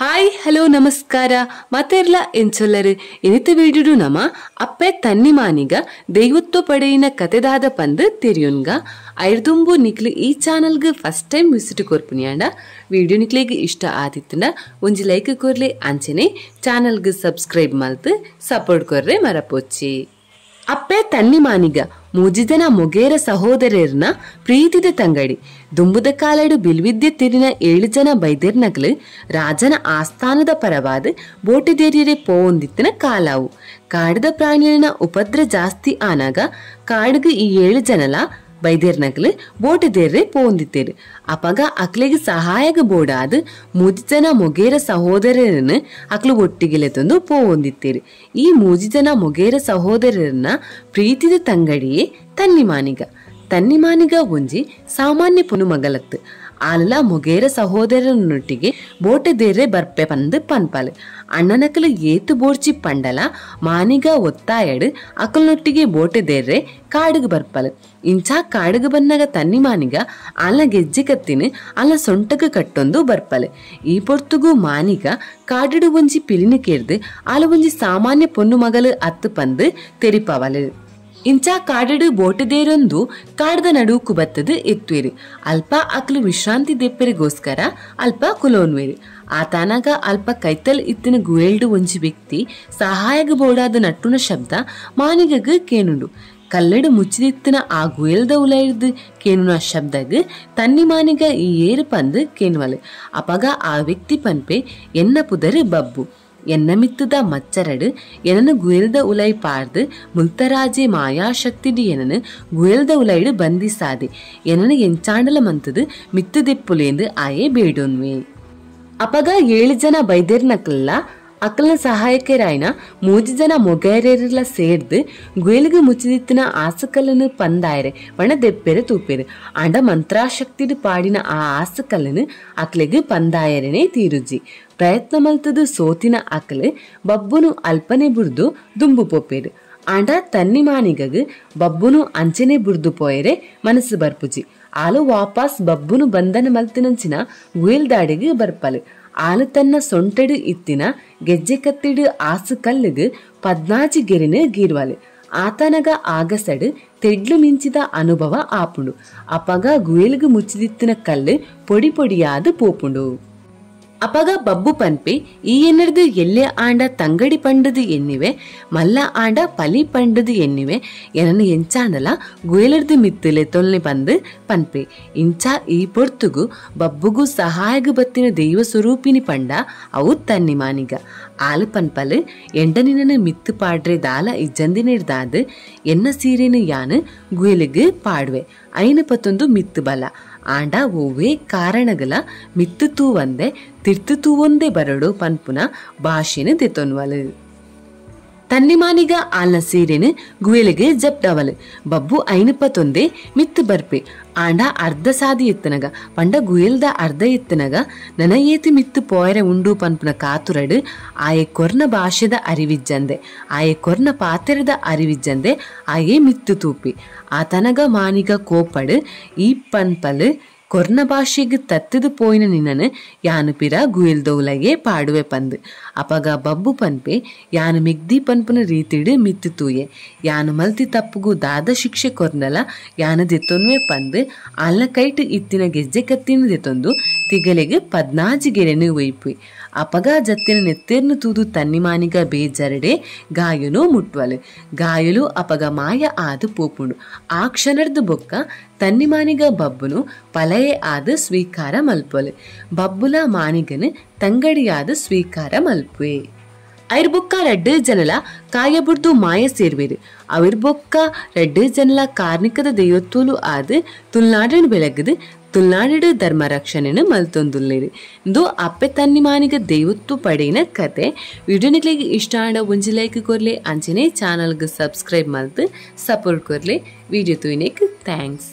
Hi hello ನಮಸ್ಕಾರ ಮಾತೆರ್ಲ ಎಂಚೊಲ್ಲರು ಇನಿತ ವೀಡಿಯೋಡು ನಮ ಅಪ್ಪೆ ತನ್ನಿಮಾನಿಗ ದೈವತ್ವ ಪಡೆಯಿನ ಕತೆದಾದ ಪಂದು ತೆರಿಯುನ್ಗ ಐರ್ದುಂಬು ನಿಕ್ಲು ಈ ಚಾನಲ್ಗೆ ಫಸ್ಟ್ ಟೈಮ್ ವಿಸಿಟ್ ಕೊರ್ಪುನಿಯಾಂಡ ವಿಡಿಯೋ ನಿಕ್ಲೆಗೆ ಇಷ್ಟ ಆದಿತ್ತಂಡ ಒಂಜಿ ಲೈಕ್ ಕೊರ್ಲೆ ಅಂಚನೆ ಚಾನಲ್ಗೆ ಸಬ್ಸ್ಕ್ರೈಬ್ ಮಲ್ತು ಸಪೋರ್ಟ್ ಕೊರ್ರೆ ಮರಪೊಚ್ಚಿ ಅಪ್ಪೆ ತನ್ನಿಮಾನಿಗ ಮೂಜಿದನ ಮೊಗೇರ ಸಹೋದರರ್ನ ಪ್ರೀತಿದ ತಂಗಡಿ ದುಂಬುದ ಕಾಲಡು ಬಿಲ್ವಿದ್ಯೆ ತಿರಿನ 7 ಜನ ಬೈದೆರ್ನಗ್ಲು ರಾಜನ ಆಸ್ಥಾನದ ಪರವಾದ ಬೋಟಿದೇರಿಯರೆ ಪೋಂದಿತ್ತಿನ ಕಾಲಾವು ಕಾಡದ ಪ್ರಾಣಿನ ಉಪದ್ರ ಜಾಸ್ತಿ ಆನಾಗ ಕಾಡಿಗೆ ಈ 7 ಜನಲ ಬೈದೇರ್ನಗ್ಲು ಬೋಟಿದೇರ್ರೆ ಪೋಂದಿತ್ತೇರು ಅಪಗ ಅಕ್ಲೆಗೆ ಸಹಾಯಗ ಬೋಡಾದ ಮೂಜಿಜನ ಮೊಗೇರ ಸಹೋದರರನ್ನು ಅಕ್ಲು ಒಟ್ಟಿಗೆಲೆ ತಂದು ಪೋಂದಿತ್ತೇರು ಈ ಮೂಜಿಜನ ಮೊಗೇರ ಸಹೋದರರನ್ನ ಪ್ರೀತಿದ ತಂಗಡಿಯೇ ತನ್ನಿಮಾನಿಗ ಒಂಜಿ ಸಾಮಾನ್ಯ ಪುನು ಮಗಲತ್ತು ಆಲ ಮೊಗೇರ ಸಹೋದರನೊಟ್ಟಿಗೆ ಬೋಟದೇರ್ರೆ ಬರ್ಪೆ ಪಂದು ಪನ್ಪಾಲು ಅಣ್ಣನಕಲು ಏತು ಬೋಡ್ಚಿ ಪಂಡಲ ಮಾನಿಗ ಒತ್ತಾಯಡು ಅಕಲ್ನೊಟ್ಟಿಗೆ ಬೋಟದೇರ್ರೆ ಕಾಡುಗೆ ಬರ್ಪಲು ಇಂಚಾ ಕಾಡುಗೆ ಬನ್ನಾಗ ತನ್ನಿಮಾನಿಗ ಅಲ್ಲ ಗೆಜ್ಜೆ ಕತ್ತಿನ ಅಲ್ಲ ಸೊಂಟಗ ಕಟ್ಟೊಂದು ಬರ್ಪಲು ಈ ಪೊರ್ತುಗು ಮಾನಿಗ ಕಾಡಿಡು ಒಂಜಿ ಪಿಲಿನ ಕೇರ್ದು ಅಲ ಒಂಜಿ ಸಾಮಾನ್ಯ ಪೊನ್ನು ಮಗಲು ಅತ್ತು ಪಂದು ತೆರಿಪವಲು ಇಂಚಾ ಕಾಡಡು ಬೋಟದೇರೊಂದು ಕಾಡದ ನಡುಕು ಬತ್ತದು ಎತ್ತುವೆರು ಅಲ್ಪ ಅಕ್ಲು ವಿಶ್ರಾಂತಿ ದೆಪ್ಪರಿಗೋಸ್ಕರ ಅಲ್ಪ ಕುಲೋನ್ವೇರು ಆತನಾಗ ಅಲ್ಪ ಕೈತಲ್ ಇತ್ತಿನ ಗುಯಲ್ಡು ಒಂಜಿ ವ್ಯಕ್ತಿ ಸಹಾಯಗ ಬೋಡಾದ ನಟ್ಟುನ ಶಬ್ದ ಮಾನಿಗಗ ಕೇನುಂಡು ಕಲ್ಲಡು ಮುಚ್ಚಿದಿತ್ತಿನ ಆ ಗುಯಲ್ದ ಉಲೈರ್ದು ಕೇನುನ ಶಬ್ದಗ ತನ್ನಿಮಾನಿಗ ಈ ಏರು ಪಂದು ಕೇನುವಲು ಅಪಗ ಆ ವ್ಯಕ್ತಿ ಪನ್ಪೆ ಎನ್ನ ಪುದರು ಬಬ್ಬು ಎನ್ನ ಮಿತ್ತದ ಮಚ್ಚರಡು ಎನನು ಗುಯಲ್ದ ಉಲೈ ಪಾರ್ದು ಮುಲ್ತರಾಜೆ ಮಾಯಾಶಕ್ತಿಡು ಎನನು ಗುಯಲ್ದ ಉಲೈಡು ಬಂದಿಸಾದೆ ಎನನು ಎಂಚಾಂಡಲ ಮಂತದು ಮಿತ್ತದೆಪ್ಪುಲೇಂದು ಆಯೇ ಬೇಡೋನ್ವೆ ಅಪಗ 7 ಜನ ಬೈದೆರ್ನಕಲ್ಲ ಅಕಲ್ನ ಸಹಾಯಕರಾಯ್ನ 3 ಜನ ಮೊಗೇರೆರ್ಲ ಸೇರ್ದು ಗುಯಲ್ಗೆ ಮುಚ್ಚಿದಿತ್ತಿನ ಆಸಕಲ್ಲನು ಪಂದಾಯರೆ ವಣ ದೆಪ್ಪೆರೆ ತೂಪೆರು ಅಂಡ ಮಂತ್ರಾಶಕ್ತಿಡು ಪಾಡಿನ ಆ ಆಸಕಲ್ಲನು ಅಕ್ಲೆಗೆ ಪಂದಾಯರೆನೆ ತೀರುಜಿ ಪ್ರಯತ್ನ ಮಲ್ತದು ಸೋತಿನ ಅಕಲು ಬಬ್ಬುನು ಅಲ್ಪನೆ ಬುರ್ದು ದುಂಬು ಪೋಪೇರು ಆಂಡ ತನ್ನಿಮಾನಿಗಗ್ ಬಬ್ಬುನು ಅಂಚನೆ ಬುರ್ದು ಪೋಯರೆ ಮನಸ್ಸು ಬರ್ಪುಜಿ ಆಲು ವಾಪಸ್ ಬಬ್ಬುನು ಬಂಧನ ಮಲ್ತಿನಂಚಿನ ಗುಯಲ್ದಾಡಿಗೆ ಬರ್ಪಲು ಆಲು ತನ್ನ ಸೊಂಟಡು ಇತ್ತಿನ ಗೆಜ್ಜೆ ಕತ್ತಿಡು ಆಸು ಕಲ್ಲುಗು 14 ಗೆರಿನ ಗೀರ್ವಾಲು ಆತನಗ ಆಗಸಡು ತೆಡ್ಲು ಮಿಂಚಿದ ಅನುಭವ ಆಪುಂಡು ಅಪಗ ಗುಯಲ್ಗೆ ಮುಚ್ಚಿದಿತ್ತಿನ ಕಲ್ಲು ಪೊಡಿ ಪೊಡಿಯಾದ ಪೋಪುಂಡು ಅಪಗ ಬಬ್ಬು ಪನ್ಪೆ ಈ ಎನ್ನರ್ದು ಎಲ್ಲೆ ಆಂಡ ತಂಗಡಿ ಪಂಡದು ಎನ್ನಿವೆ ಮಲ್ಲ ಆಂಡ ಪಲಿ ಪಂಡದು ಎನ್ನಿವೆ ಎನನು ಎಂಚಾಂಡಲ ಗುಯಲರ್ದು ಮಿತ್ತಲೆ ತೊಲ್ನೆ ಬಂದು ಪನ್ಪೆ ಇಂಚಾ ಈ ಪೊರ್ತುಗು ಬಬ್ಬುಗು ಸಹಾಯಗ ಬತ್ತಿನ ದೈವ ಸ್ವರೂಪಿನಿ ಪಂಡ ಅವು ತನ್ನಿಮಾನಿಗ ಆಲು ಪನ್ಪಲು ಎಂಡನಿನ ಮಿತ್ತು ಪಾಡ್ರೆ ದಾಲ ಇಜ್ಜಂದಿನಿರ್ದಾದ ಎನ್ನ ಸೀರೆನು ಯಾನು ಗುಯಲಿಗೆ ಪಾಡ್ವೆ ಐನ ಪತ್ತೊಂದು ಮಿತ್ತು ಬಲ ಆಂಡ ಓವೇ ಕಾರಣಗಲ ಮಿತ್ತು ತೂವಂದೆ ತಿರ್ತು ತೂವೊಂದೇ ಬರಡು ಪನ್ಪುನ ಭಾಷೆನ ತೆತ್ತೊನ್ವಲು ತನ್ನಿಮಾನಿಗ ಆಲ್ನ ಸೀರೆನು ಗುಯಲಿಗೆ ಜಪ್ಡವಲು ಬಬ್ಬು ಐನಪತ್ತೊಂದೇ ಮಿತ್ತು ಬರ್ಪೆ ಆಂಡ ಅರ್ಧ ಸಾದಿ ಎತ್ತನಗ ಪಂಡ ಗುಯಲ್ದ ಅರ್ಧ ಎತ್ತನಗ ನನ ಏತಿ ಮಿತ್ತು ಪೋಯರೆ ಉಂಡು ಪನ್ಪುನ ಕಾತುರಡು ಆಯೆ ಕೊರ್ನ ಭಾಷೆದ ಅರಿವಿಜ್ಜಂದೆ ಆಯೆ ಕೊರ್ನ ಪಾತೆರದ ಅರಿವಿಜ್ಜಂದೆ ಆಯೆ ಮಿತ್ತು ತೂಪಿ ಆತನಗ ಮಾನಿಗ ಕೋಪಡು ಈ ಪನ್ಪಲು ಕೊರ್ನ ಭಾಷೆಗೆ ತತ್ತದು ಪೋಯಿನ ನಿನ್ನನು ಯಾನು ಪಿರ ಗುಯಲ್ದೌಲಗೆ ಪಾಡುವೆ ಪಂದು ಅಪಗ ಬಬ್ಬು ಪನ್ಪೆ ಯಾನು ಮಿಗ್ದಿ ಪನ್ಪುನ ರೀತಿಡು ಮಿತ್ತು ತೂಯೆ ಯಾನು ಮಲ್ತಿ ತಪ್ಪುಗು ದಾದ ಶಿಕ್ಷೆ ಕೊರ್ನಲ ಯಾನು ದೆತ್ತೊನ್ವೆ ಪಂದು ಅಲ್ನ ಕೈಟು ಇತ್ತಿನ ಗೆಜ್ಜೆ ಕತ್ತಿನ ದೆತ್ತೊಂದು ತಿಗಲೆಗೆ 14 ಗೆರೆನು ಒಯ್ಪುಯ್ ಅಪಗ ಜತ್ತಿನ ನೆತ್ತೇರ್ನು ತೂದು ತನ್ನಿಮಾನಿಗ ಬೇಜರಡೆ ಗಾಯನು ಮುಟ್ವಲು ಗಾಯಲು ಅಪಗ ಮಾಯ ಆದು ಪೋಪುಂಡು ಆ ಕ್ಷಣರ್ದು ಬೊಕ್ಕ ತನ್ನಿಮಾನಿಗ ಬಬ್ಬುನು ಪಲಯೆ ಆದ ಸ್ವೀಕಾರ ಮಲ್ಪೊಲು ಬಬ್ಬುಲ ಮಾನಿಗನು ತಂಗಡಿಯಾದ ಸ್ವೀಕಾರ ಮಲ್ಪುವೆ ಐರ್ಬೊಕ್ಕ 2 ಜನಲ ಕಾಯಬುರ್ದು ಮಾಯ ಸೇರ್ವೇರು ಅವಿರ್ಬೊಕ್ಕ 2 ಜನಲ ಕಾರ್ಣಿಕದ ದೈವತ್ವಲು ಆದ ತುಲ್ನಾಡನು ಬೆಳಗದು ತುಲ್ನಾಡಿಡು ಧರ್ಮ ರಕ್ಷಣೆನು ಮಲ್ತೊಂದುಲ್ಲೇರು ಇಂದು ಅಪ್ಪೆ ತನ್ನಿಮಾನಿಗ ದೈವತ್ವ ಪಡೆಯಿನ ಕತೆ ವಿಡಿಯೋ ನಿಕ್ಲೆಗೆ ಇಷ್ಟ ಆಂಡ ಒಂಜಿ ಲೈಕ್ ಕೊರ್ಲೆ ಅಂಚನೆ ಚಾನಲ್ಗೆ ಸಬ್ಸ್ಕ್ರೈಬ್ ಮಲ್ತು ಸಪೋರ್ಟ್ ಕೊರ್ಲೆ ವಿಡಿಯೋ ತೂಯಿನೆಕ್ ಥ್ಯಾಂಕ್ಸ್.